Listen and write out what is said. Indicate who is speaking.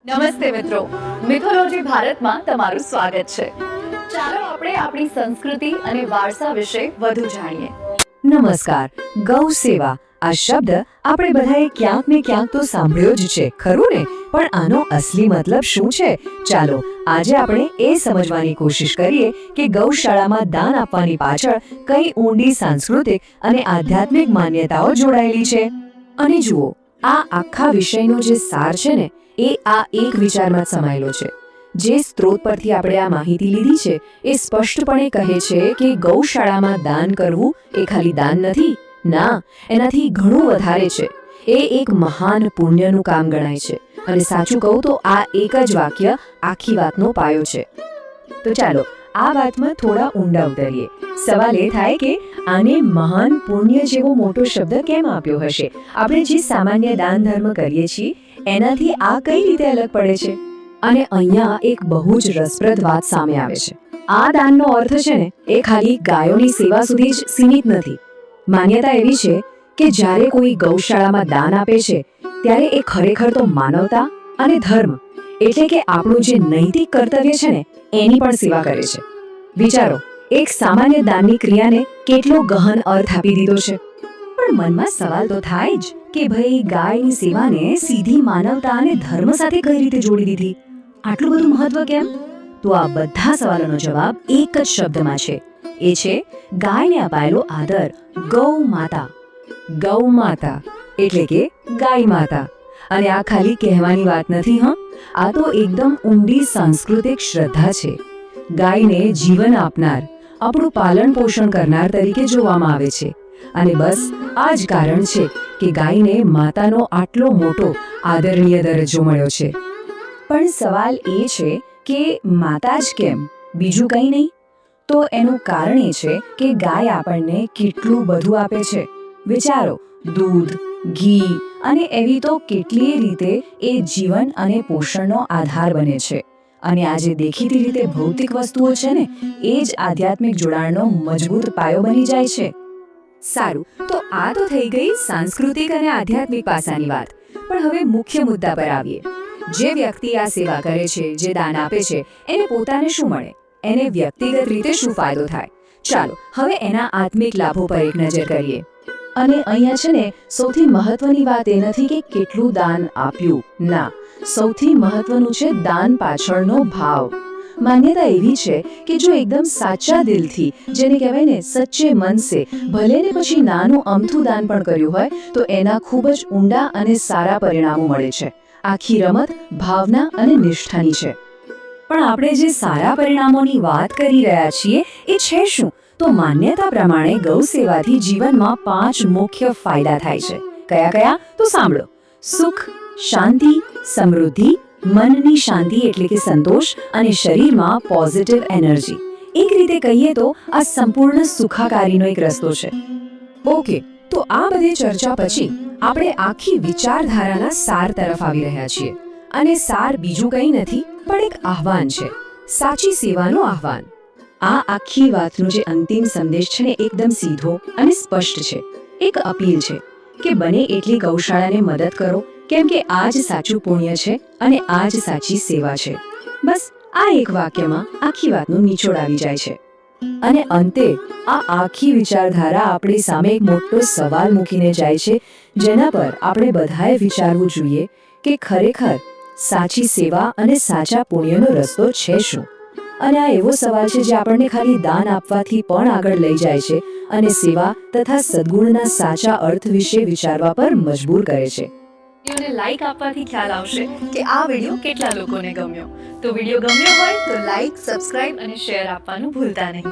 Speaker 1: નમસ્તે મિત્રો, મિથોલોજી ભારતમાં તમારું સ્વાગત છે. ચાલો આપણે આપણી સંસ્કૃતિ અને વારસા વિશે વધુ જાણીએ.
Speaker 2: નમસ્કાર. ગૌ સેવા આ શબ્દ આપણે બધાએ ક્યાંક ને ક્યાંક તો સાંભળ્યો જ છે, ખરું ને? પણ આનો અસલી મતલબ શું છે? ચાલો આજે આપણે એ સમજવાની કોશિશ કરીએ કે ગૌશાળામાં દાન આપવાની પાછળ કઈ ઊંડી સાંસ્કૃતિક અને આધ્યાત્મિક માન્યતાઓ જોડાયેલી છે. અને જુઓ, આ આખા વિષયનો જે સાર છે ને, એ આ એક વિચારમાં જ સમાયેલો છે. જે સ્ત્રોત પરથી આપણે આ માહિતી લીધી છે એ સ્પષ્ટપણે કહે છે કે ગૌશાળામાં દાન કરવું એ ખાલી દાન નથી. ના, એનાથી ઘણું વધારે છે. એ એક મહાન પુણ્યનું કામ ગણાય છે. અને સાચું કહું તો આ એક જ વાક્ય આખી વાતનો પાયો છે. તો ચાલો આ વાતમાં થોડા ઊંડા ઉતરીએ. સવાલ એ થાય કે આને મહાન પુણ્ય જેવો મોટો શબ્દ કેમ આપ્યો હશે? આપણે જે સામાન્ય દાન ધર્મ કરીએ છીએ એનાથી આ કઈ રીતે અલગ પડે છે? અને અહીંયા એક બહુ જ રસપ્રદ વાત સામે આવે છે. આ દાનનો અર્થ છે ને, એ ખાલી ગાયોની સેવા સુધી જ સીમિત નથી. માન્યતા એવી છે કે જ્યારે કોઈ ગૌશાળામાં દાન આપે છે ત્યારે એ ખરેખર તો માનવતા અને ધર્મ એટલે કે આપણું જે નૈતિક કર્તવ્ય છે ને એની પણ સેવા કરે છે. વિચારો, એક સામાન્ય દાનની ક્રિયાને કેટલો ગહન અર્થ આપી દીધો છે. પણ મનમાં સવાલ તો થાય જ કે ભાઈ, ગાયની સેવાને સીધી માનવતા અને ધર્મ સાથે કઈ રીતે જોડી દીધી? આટલું બધું મહત્વ કેમ? તો આ બધા સવાલોનો જવાબ એક જ શબ્દમાં છે. એ છે ગાયને અપાયેલો આદર. ગૌ માતા. ગૌ માતા એટલે કે ગાય માતા. અને આ ખાલી કહેવાની વાત નથી. આ તો એકદમ ઊંડી સાંસ્કૃતિક શ્રદ્ધા છે. ગાયને જીવન આપનાર, આપણું પાલન પોષણ કરનાર તરીકે જોવામાં આવે છે. અને બસ આ જ કારણ છે કે ગાયને માતાનો આટલો મોટો આદરણીય દરજ્જો મળ્યો છે. પણ સવાલ એ છે કે માતા જ કેમ, બીજું કંઈ નહીં? તો એનું કારણ એ છે કે ગાય આપણને કેટલું બધું આપે છે. વિચારો, દૂધ, ઘી અને એવી તો કેટલીય રીતે એ જીવન અને પોષણનો આધાર બને છે. અને આ જે દેખીતી રીતે ભૌતિક વસ્તુઓ છે ને, એ જ આધ્યાત્મિક જોડાણનો મજબૂત પાયો બની જાય છે. સારું, તો આ તો થઈ ગઈ સાંસ્કૃતિક અને આધ્યાત્મિક પાસાની વાત. પણ હવે મુખ્ય મુદ્દા પર આવીએ. જે વ્યક્તિ આ સેવા કરે છે, જે દાન આપે છે, એને પોતાને શું મળે? એને વ્યક્તિગત રીતે શું ફાયદો થાય? ચાલો હવે એના આત્મિક લાભો પર એક નજર કરીએ. અને અહીંયા છે ને, સૌથી મહત્વની વાત એ નથી કે કેટલું દાન આપ્યું. ના, સૌથી મહત્વનું છે દાન પાછળનો ભાવ. માન્યતા એવી છે કે જો એકદમ સાચા દિલથી, જેને કહેવાય ને સચ્ચે મન સે, ભલે ને પછી નાનું અમથું દાન પણ કર્યું હોય, તો એના ખૂબ જ ઊંડા અને સારા પરિણામો મળે છે. આખી રમત ભાવના અને નિષ્ઠાની છે. પણ આપણે જે સારા પરિણામોની વાત કરી રહ્યા છીએ એ છે શું? તો માન્યતા પ્રમાણે ગૌ સેવાથી જીવનમાં 5 મુખ્ય ફાયદા થાય છે. કયા કયા? તો સાંભળો. સુખ, શાંતિ, સમૃદ્ધિ, મનની શાંતિ એટલે કે સંતોષ, અને શરીરમાં પોઝિટિવ એનર્જી. એક રીતે કહીએ તો આ સંપૂર્ણ સુખાકારીનો એક રસ્તો છે. ઓકે, તો આ બધી ચર્ચા પછી આપણે આખી વિચારધારાના સાર તરફ આવી રહ્યા છીએ. અને સાર બીજું કંઈ નથી પણ એક આહ્વાન છે. સાચી સેવાનું આહ્વાન. આ આખી વાતનો જે અંતિમ સંદેશ છે ને, એકદમ સીધો અને સ્પષ્ટ છે. એક અપીલ છે કે બને એટલી ગૌશાળાને મદદ કરો, કેમ કે આ જ સાચું પુણ્ય છે અને આ જ સાચી સેવા છે. બસ આ એક વાક્યમાં આખી વાતનો નિચોડ આવી જાય છે. અને અંતે આ આખી વિચારધારા આપણી સામે એક મોટો સવાલ મૂકીને જાય છે, જેના પર આપણે બધાએ વિચારવું જોઈએ કે ખરેખર સાચી સેવા અને સાચા પુણ્યનો રસ્તો છે શું? અને આ એવો સવાલ છે જે આપણને ખાલી દાન આપવાથી પણ આગળ લઈ જાય છે અને સેવા તથા સદ્ગુણના સાચા અર્થ વિશે વિચારવા પર મજબૂર કરે છે.
Speaker 1: વિડીયોને લાઈક આપવાથી ખ્યાલ આવશે કે આ વિડીયો કેટલા લોકોને ગમ્યો. તો વિડીયો ગમ્યો હોય તો લાઈક, સબસ્ક્રાઇબ અને શેર આપવાનું ભૂલતા નહીં.